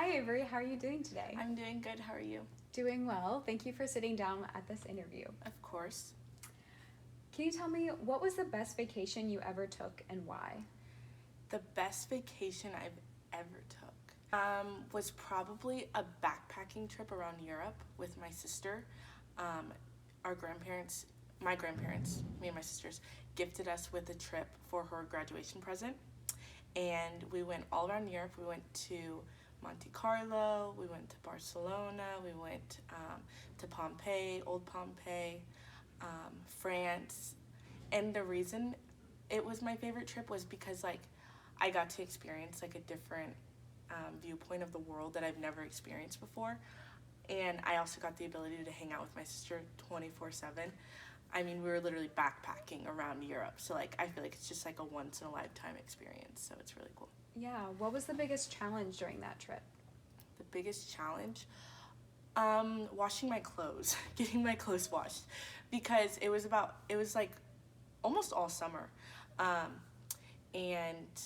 Hi Avery, how are you doing today? I'm doing good. How are you? Doing well. Thank you for sitting down at this interview. Of course. Can you tell me what was the best vacation you ever took and why? The best vacation I've ever took was probably a backpacking trip around Europe with my sister. Um, our grandparents, my grandparents, me and my sisters, gifted us with a trip for her graduation present. And we went all around Europe. We went to Monte Carlo, we went to Barcelona, we went to Pompeii, Old Pompeii, France. And the reason it was my favorite trip was because I got to experience like a different viewpoint of the world that I've never experienced before. And I also got the ability to hang out with my sister 24/7. I mean, we were literally backpacking around Europe. So I feel like it's just like a once in a lifetime experience. So it's really cool. Yeah, what was the biggest challenge during that trip? The biggest challenge, washing my clothes, getting my clothes washed, because it was like almost all summer, um, and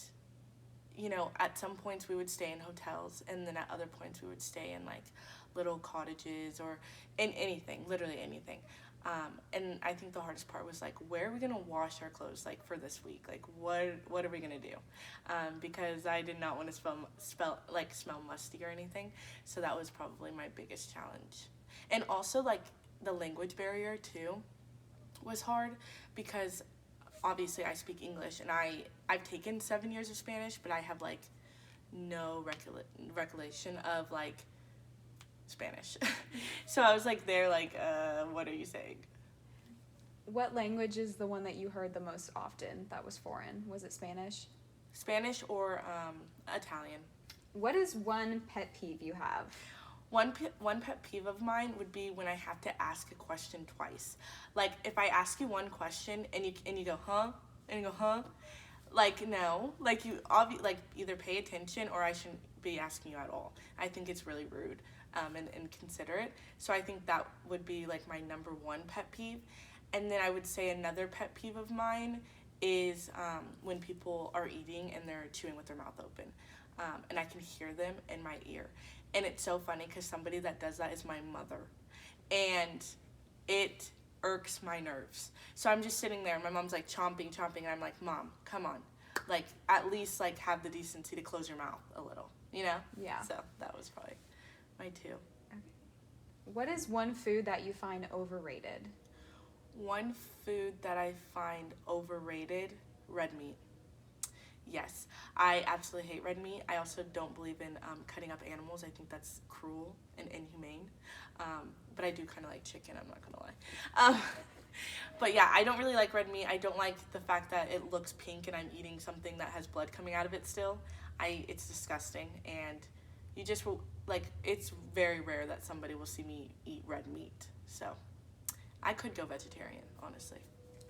at some points we would stay in hotels, and then at other points we would stay in like little cottages or in anything, literally anything. And I think the hardest part was like, where are we gonna wash our clothes like for this week? Like, what are we gonna do? Because I did not want to smell musty or anything. So that was probably my biggest challenge. And also like the language barrier too was hard because obviously I speak English and I've taken 7 years of Spanish, but I have like no recollection of like Spanish. So I was like there like what are you saying? What language is the one that you heard the most often that was foreign? Was it Spanish? Spanish or Italian. What is one pet peeve you have? One pet peeve of mine would be when I have to ask a question twice. Like if I ask you one question and you go huh, and you go huh, like no, like like either pay attention or I shouldn't be asking you at all. I think it's really rude and considerate. So I think that would be like my number one pet peeve. And then I would say another pet peeve of mine is when people are eating and they're chewing with their mouth open, and I can hear them in my ear. And it's so funny because somebody that does that is my mother, and it irks my nerves. So I'm just sitting there, and my mom's like chomping, and I'm like, Mom, come on, like at least like have the decency to close your mouth a little, you know? Yeah. So that was probably my two. Okay. What is one food that you find overrated? One food that I find overrated, red meat. Yes, I absolutely hate red meat. I also don't believe in cutting up animals. I think that's cruel and inhumane. But I do kind of like chicken, I'm not going to lie. But yeah, I don't really like red meat. I don't like the fact that it looks pink and I'm eating something that has blood coming out of it still. It's disgusting, and you just will, like, it's very rare that somebody will see me eat red meat. So I could go vegetarian, honestly.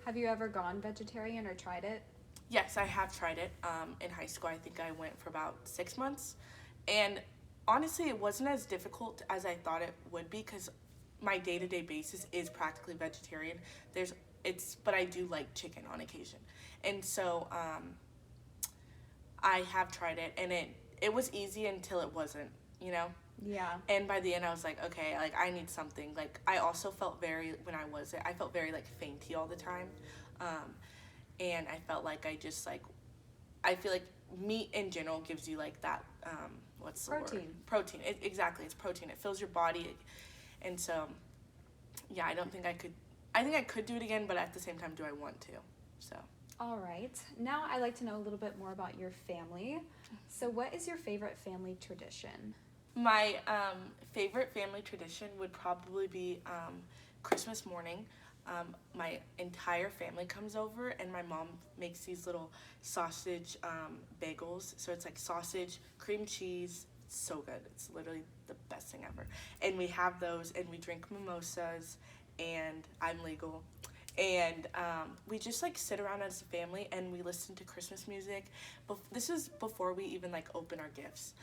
Have you ever gone vegetarian or tried it? Yes, I have tried it. In high school, I think I went for about 6 months. And honestly, it wasn't as difficult as I thought it would be because my day-to-day basis is practically vegetarian. But I do like chicken on occasion. And so I have tried it, and it was easy until it wasn't, you know? Yeah. And by the end, I was like, okay, like I need something. Like I also felt I felt very like fainty all the time. And I felt like I feel like meat in general gives you like that, what's the word? Protein. Exactly, it's protein. It fills your body. And so, yeah, I think I could do it again, but at the same time, do I want to? So. All right. Now I'd like to know a little bit more about your family. So what is your favorite family tradition? My favorite family tradition would probably be Christmas morning. My entire family comes over, and my mom makes these little sausage bagels. So it's like sausage, cream cheese. It's so good. It's literally the best thing ever. And we have those, and we drink mimosas, and I'm legal. And we just like sit around as a family and we listen to Christmas music. This is before we even like open our gifts.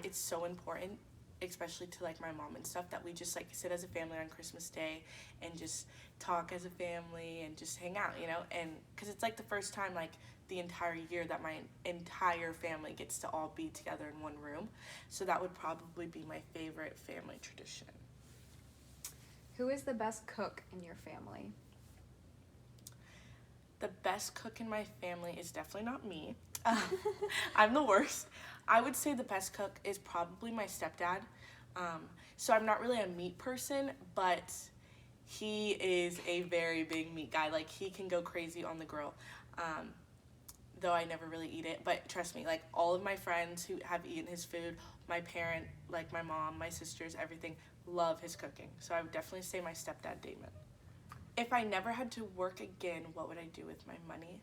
It's so important, especially to like my mom and stuff, that we just like sit as a family on Christmas Day and just talk as a family and just hang out, you know. And because it's like the first time like the entire year that my entire family gets to all be together in one room. So that would probably be my favorite family tradition. Who is the best cook in your family? The best cook in my family is definitely not me. I'm the worst. I would say the best cook is probably my stepdad. So I'm not really a meat person, but he is a very big meat guy. Like, he can go crazy on the grill. Though I never really eat it. But trust me, like, all of my friends who have eaten his food, my parent, like my mom, my sisters, everything, love his cooking. So I would definitely say my stepdad, Damon. If I never had to work again, what would I do with my money?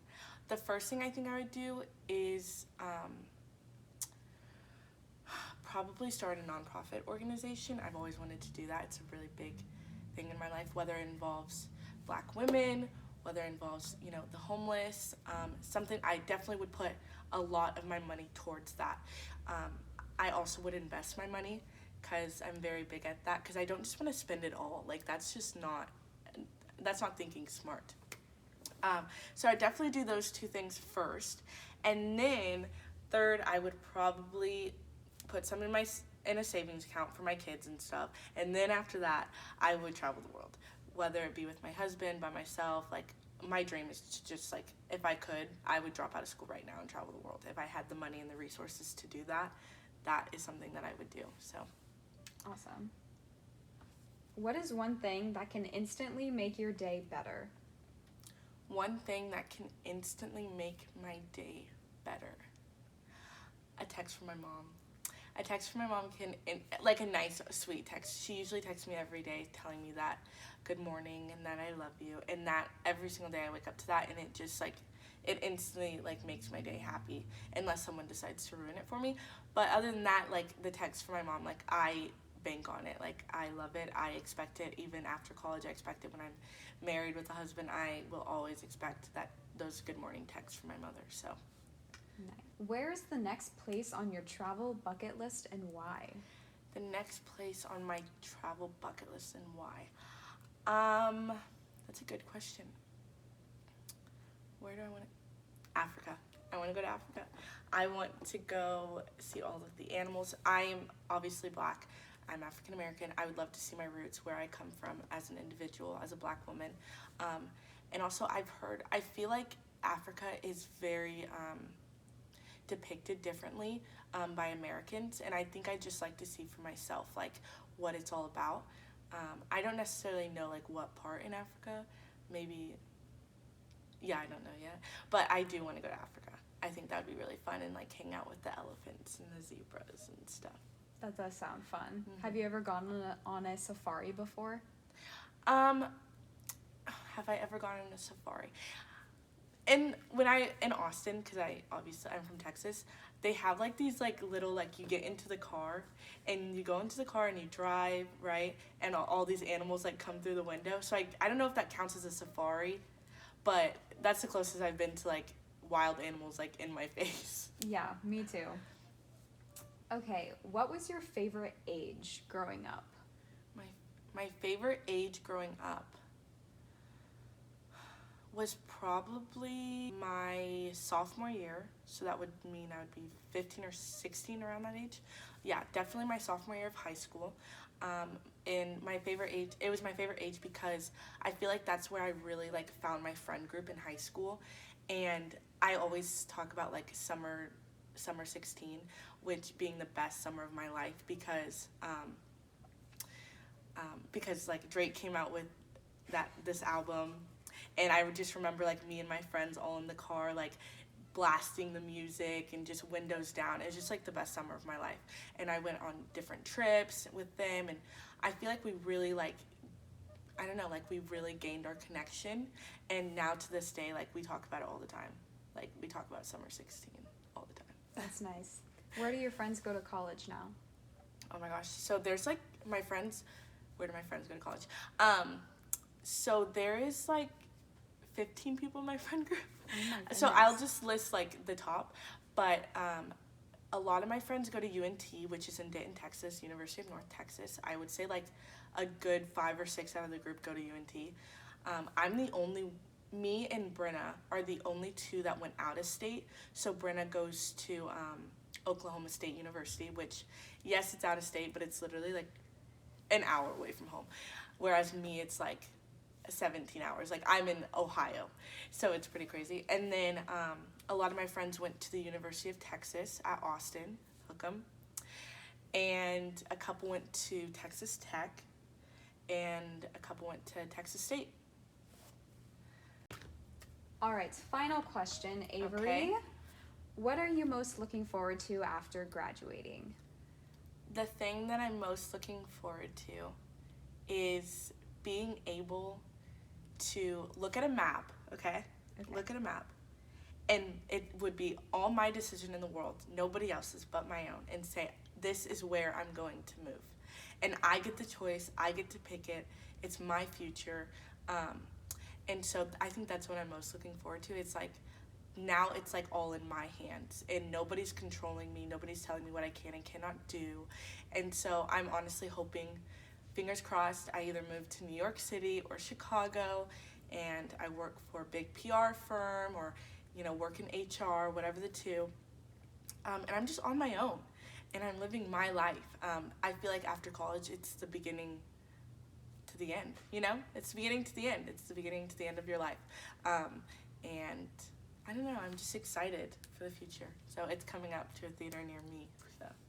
The first thing I think I would do is probably start a nonprofit organization. I've always wanted to do that. It's a really big thing in my life, whether it involves Black women, whether it involves, the homeless, something. I definitely would put a lot of my money towards that. I also would invest my money because I'm very big at that, because I don't just want to spend it all. Like, that's not thinking smart. So I definitely do those two things first. And then third, I would probably put some in a savings account for my kids and stuff. And then after that, I would travel the world, whether it be with my husband, by myself. Like, my dream is to just, like, if I could, I would drop out of school right now and travel the world. If I had the money and the resources to do that, that is something that I would do. So Awesome. What is one thing that can instantly make your day better? one thing that can instantly make my day better. A text from my mom. A text from my mom like a nice, sweet text. She usually texts me every day telling me that good morning and that I love you. And that every single day I wake up to that, and it just, like, it instantly, like, makes my day happy, unless someone decides to ruin it for me. But other than that, like, the text from my mom, like, I bank on it. Like, I love it. I expect it even after college. I expect it when I'm married with a husband. I will always expect those good morning texts from my mother. So Nice. Where is the next place on your travel bucket list and why? the next place on my travel bucket list and why? That's a good question. Where do I want to? Africa. I want to go to Africa. I want to go see all of the animals. I am obviously Black. I'm African American. I would love to see my roots, where I come from as an individual, as a Black woman. And also, I feel like Africa is very depicted differently by Americans, and I think I just like to see for myself, like, what it's all about. I don't necessarily know, like, what part in Africa. Maybe, yeah, I don't know yet. But I do want to go to Africa. I think that would be really fun, and, like, hang out with the elephants and the zebras and stuff. That does sound fun. Mm-hmm. Have you ever gone on a safari before? Have I ever gone on a safari? And in Austin, because I'm from Texas, they have, like, these, like, little, like, you get into the car and you go into the car and you drive, right? And all these animals, like, come through the window. So I don't know if that counts as a safari, but that's the closest I've been to, like, wild animals, like, in my face. Yeah, me too. Okay, what was your favorite age growing up? My favorite age growing up was probably my sophomore year. So that would mean I would be 15 or 16, around that age. Yeah, definitely my sophomore year of high school. And my favorite age, it was my favorite age because I feel like that's where I really, like, found my friend group in high school. And I always talk about, like, summer 16, which being the best summer of my life because like, Drake came out with this album, and I would just remember, like, me and my friends all in the car, like, blasting the music and just windows down. It was just, like, the best summer of my life. And I went on different trips with them, and I feel like we really, like, I don't know, like, we really gained our connection. And now to this day, like, we talk about it all the time. Like, we talk about summer 16 all the time. That's nice. Where do your friends go to college now? Oh my gosh. So there's, like, where do my friends go to college? So there is, like, 15 people in my friend group. Oh my goodness. So I'll just list, like, the top. But a lot of my friends go to UNT, which is in Denton, Texas, University of North Texas. I would say, like, a good 5 or 6 out of the group go to UNT. I'm the only me and Brenna are the only two that went out of state. So Brenna goes to Oklahoma State University, which, yes, it's out of state, but it's literally like an hour away from home. Whereas me, it's like 17 hours. Like, I'm in Ohio, so it's pretty crazy. And then a lot of my friends went to the University of Texas at Austin, hook 'em. And a couple went to Texas Tech, and a couple went to Texas State. All right, final question, Avery. Okay. What are you most looking forward to after graduating? The thing that I'm most looking forward to is being able to look at a map, okay? Look at a map, and it would be all my decision in the world, nobody else's but my own, and say, this is where I'm going to move. And I get the choice, I get to pick it, it's my future. And so I think that's what I'm most looking forward to. It's like, now it's like all in my hands, and nobody's controlling me, nobody's telling me what I can and cannot do. And so I'm honestly hoping, fingers crossed, I either move to New York City or Chicago, and I work for a big PR firm, or, you know, work in HR, whatever the two. And I'm just on my own, and I'm living my life. I feel like after college, it's the beginning to the end, you know? It's the beginning to the end. It's the beginning to the end of your life. And I don't know, I'm just excited for the future. So it's coming up to a theater near me. So